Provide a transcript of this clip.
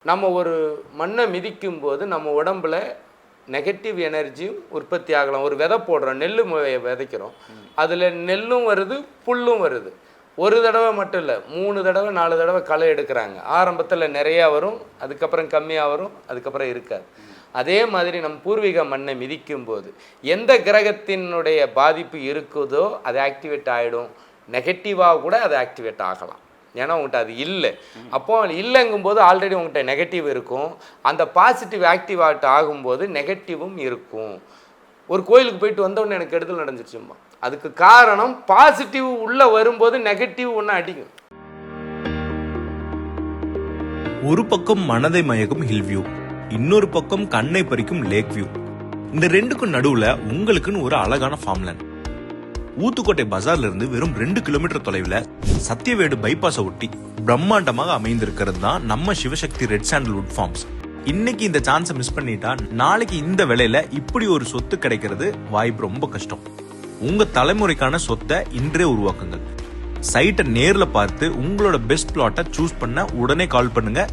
நம்ம ஒரு மண்ணை மிதிக்கும் போது நம்ம உடம்புல நெகட்டிவ் எனர்ஜியும் உற்பத்தி ஆகலாம். ஒரு விதை போடுறோம், நெல் விதைக்கிறோம், அதில் நெல்லும் வருது புல்லும் வருது. ஒரு தடவை மட்டும் இல்லை, 3 தடவை 4 தடவை களை எடுக்கிறாங்க. ஆரம்பத்தில் நிறையா வரும், அதுக்கப்புறம் கம்மியாக வரும், அதுக்கப்புறம் இருக்காது. அதே மாதிரி நம் பூர்வீக மண்ணை மிதிக்கும் போது எந்த கிரகத்தினுடைய பாதிப்பு இருக்குதோ அது ஆக்டிவேட் ஆகிடும். நெகட்டிவாக கூட அது ஆக்டிவேட் ஆகலாம். ஏன்னா உங்கள்கிட்ட அது இல்லை. அப்போ இல்லைங்கும்போது ஆல்ரெடி உங்கள்கிட்ட நெகட்டிவ் இருக்கும். அந்த பாசிட்டிவ் ஆக்டிவேட் ஆகும்போது நெகட்டிவும் இருக்கும். ஒரு கோயிலுக்கு போயிட்டு வந்தோடனே எனக்கு கெடுதல் நடந்துருச்சும்மா, அதுக்கு காரணம் பாசிட்டிவ் உள்ளே வரும்போது நெகட்டிவ் ஒன்று அடிக்கும். ஒரு பக்கம் மனதை மயக்கும் ஹில் வியூ, இன்னொரு பக்கம் கண்ணை பறிக்கும் லேக் வியூ. இந்த ரெண்டுக்கும் நடுவுல உங்களுக்குன்னு ஒரு அழகான ஃபார்ம்லேண்ட். ஊத்துக்கோட்டை பஜார்ல இருந்து வெறும் 2 கிலோமீட்டர் தொலைவில் சத்தியவேடு பைபாஸை ஒட்டி பிரம்மாண்டமாக அமைந்திருக்கிறது தான் நம்ம சிவசக்தி ரெட் சாண்டல்வுட் ஃபார்ம்ஸ். இன்னைக்கு இந்த சான்ஸை மிஸ் பண்ணிட்டா நாளைக்கு இந்த விலையில இப்படி ஒரு சொத்து கிடைக்கிறது வாய்ப்பு ரொம்ப கஷ்டம். உங்க தலைமுறைக்கான சொத்தை இன்றே உருவாக்குங்கள். சைட்டை நேர்ல பார்த்து உங்களோட பெஸ்ட் பிளாட்டை சூஸ் பண்ண உடனே கால் பண்ணுங்க.